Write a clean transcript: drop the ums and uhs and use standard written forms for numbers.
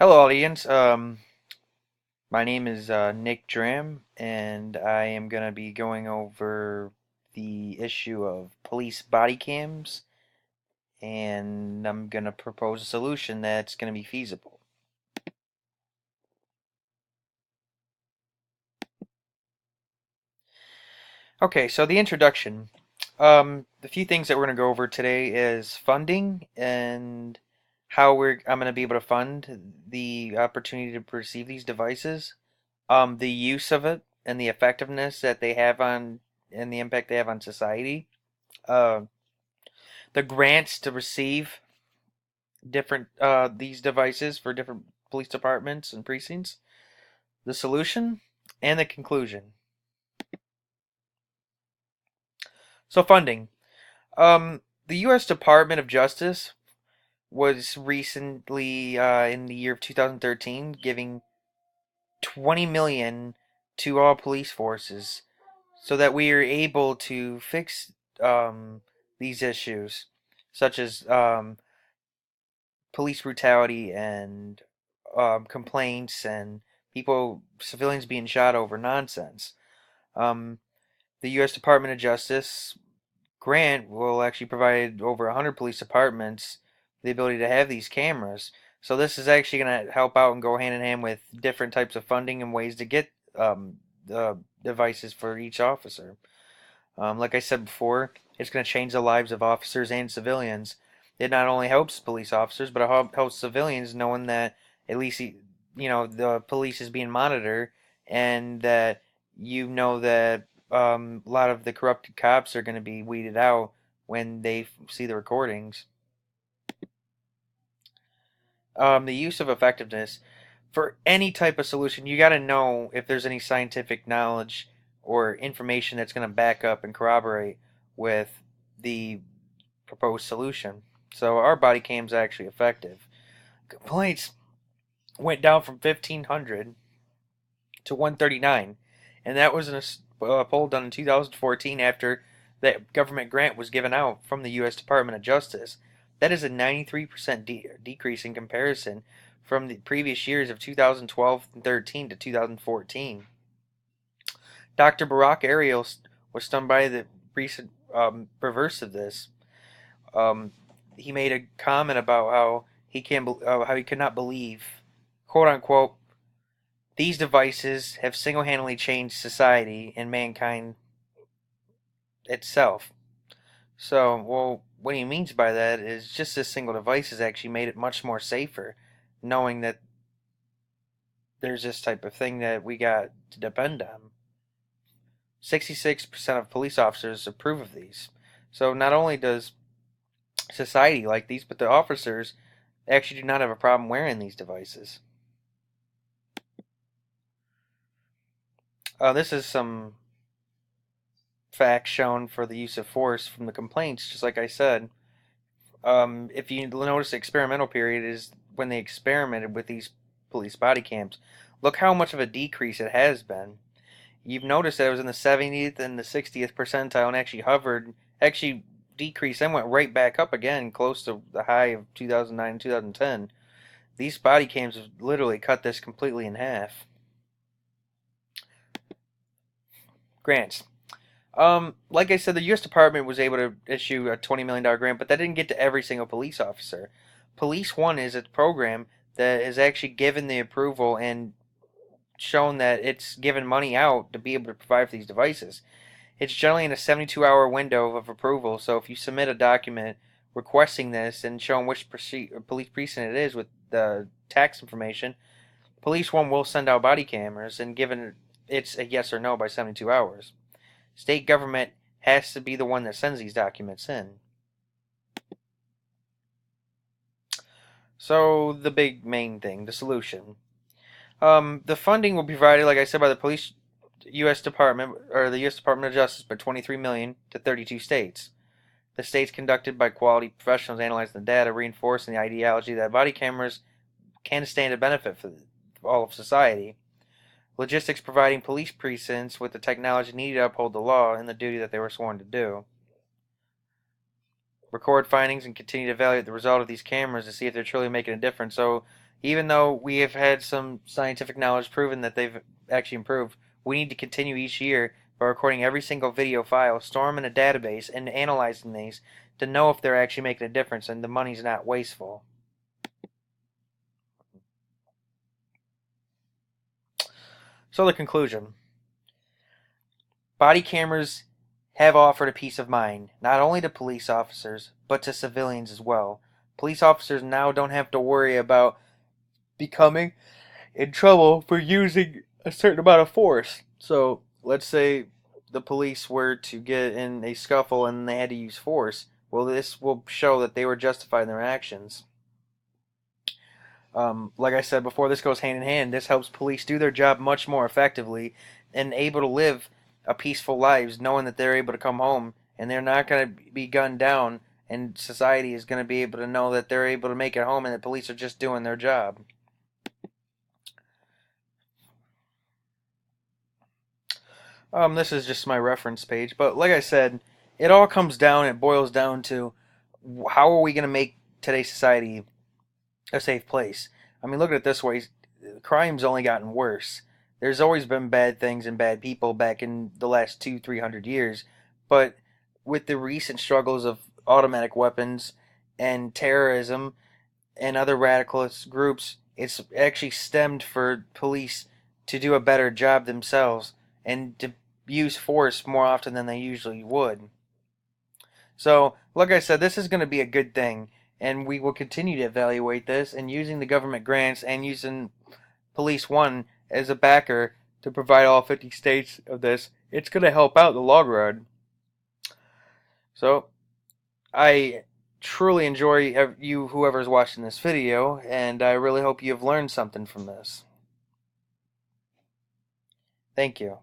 Hello, audience. My name is Nick Dram, and I am going to be going over the issue of police body cams, and I'm going to propose a solution that's going to be feasible. Okay, so the introduction. The few things that we're going to go over today is funding and how I'm going to be able to fund the opportunity to receive these devices, the use of it and the effectiveness that they have on and the impact they have on society, uh, the grants to receive different these devices for different police departments and precincts, the solution, and the conclusion. So funding. The U.S. Department of Justice was recently in the year of 2013 giving 20 million to all police forces so that we are able to fix these issues, such as police brutality and complaints and civilians being shot over nonsense. Um, the U.S. Department of Justice grant will actually provide over 100 police departments the ability to have these cameras. So this is actually going to help out and go hand in hand with different types of funding and ways to get the devices for each officer. Like I said before, it's going to change the lives of officers and civilians. It not only helps police officers, but it helps civilians knowing that at least the police is being monitored, and that that a lot of the corrupted cops are going to be weeded out when they see the recordings. The use of effectiveness for any type of solution, you got to know if there's any scientific knowledge or information that's going to back up and corroborate with the proposed solution. So our body cam is actually effective. Complaints went down from 1,500 to 139, and that was in a poll done in 2014 after that government grant was given out from the U.S. Department of Justice. That is a 93% decrease in comparison from the previous years of 2012 and 13 to 2014. Dr. Barack Ariel was stunned by the recent reverse of this. Um, he made a comment about how he could not believe, quote unquote, these devices have single-handedly changed society and mankind itself. So, well, what he means by that is just this single device has actually made it much more safer, knowing that there's this type of thing that we got to depend on. 66% of police officers approve of these. So not only does society like these, but the officers actually do not have a problem wearing these devices. This is some facts shown for the use of force from the complaints, just like I said. If you notice, the experimental period is when they experimented with these police body cams. Look how much of a decrease it has been. You've noticed that it was in the 70th and the 60th percentile and actually decreased and went right back up again, close to the high of 2009 and 2010. These body cams have literally cut this completely in half. Grants. Like I said, the U.S. Department was able to issue a $20 million grant, but that didn't get to every single police officer. Police One is a program that has actually given the approval and shown that it's given money out to be able to provide for these devices. It's generally in a 72-hour window of approval, so if you submit a document requesting this and showing which police precinct it is with the tax information, Police One will send out body cameras, and given it's a yes or no by 72 hours. State government has to be the one that sends these documents in. So the big main thing, the solution. The funding will be provided, like I said, by the police U.S. Department or the U.S. Department of Justice, by 23 million to 32 states. The states conducted by quality professionals analyzing the data, reinforcing the ideology that body cameras can stand to benefit for all of society. Logistics providing police precincts with the technology needed to uphold the law and the duty that they were sworn to do. Record findings and continue to evaluate the result of these cameras to see if they're truly making a difference. So Even though we have had some scientific knowledge proven that they've actually improved, we need to continue each year by recording every single video file, store them in a database, and analyzing these to know if they're actually making a difference and the money's not wasteful. So the conclusion. Body cameras have offered a peace of mind, not only to police officers, but to civilians as well. Police officers now don't have to worry about becoming in trouble for using a certain amount of force. So let's say the police were to get in a scuffle and they had to use force. Well, this will show that they were justified in their actions. Like I said before, this goes hand in hand. This helps police do their job much more effectively and able to live a peaceful lives, knowing that they're able to come home and they're not going to be gunned down, and society is going to be able to know that they're able to make it home and the police are just doing their job. This is just my reference page, but like I said, it all comes down, it boils down to how are we going to make today's society a safe place? I mean, look at it this way: crime's only gotten worse. There's always been bad things and bad people back in the last 200-300 years, but with the recent struggles of automatic weapons and terrorism and other radicalist groups, it's actually stemmed for police to do a better job themselves and to use force more often than they usually would. So, like I said, this is going to be a good thing, and we will continue to evaluate this and using the government grants and using Police One as a backer to provide all 50 states of this. It's going to help out the long run. So, I truly enjoy you, whoever's watching this video, and I really hope you've learned something from this. Thank you.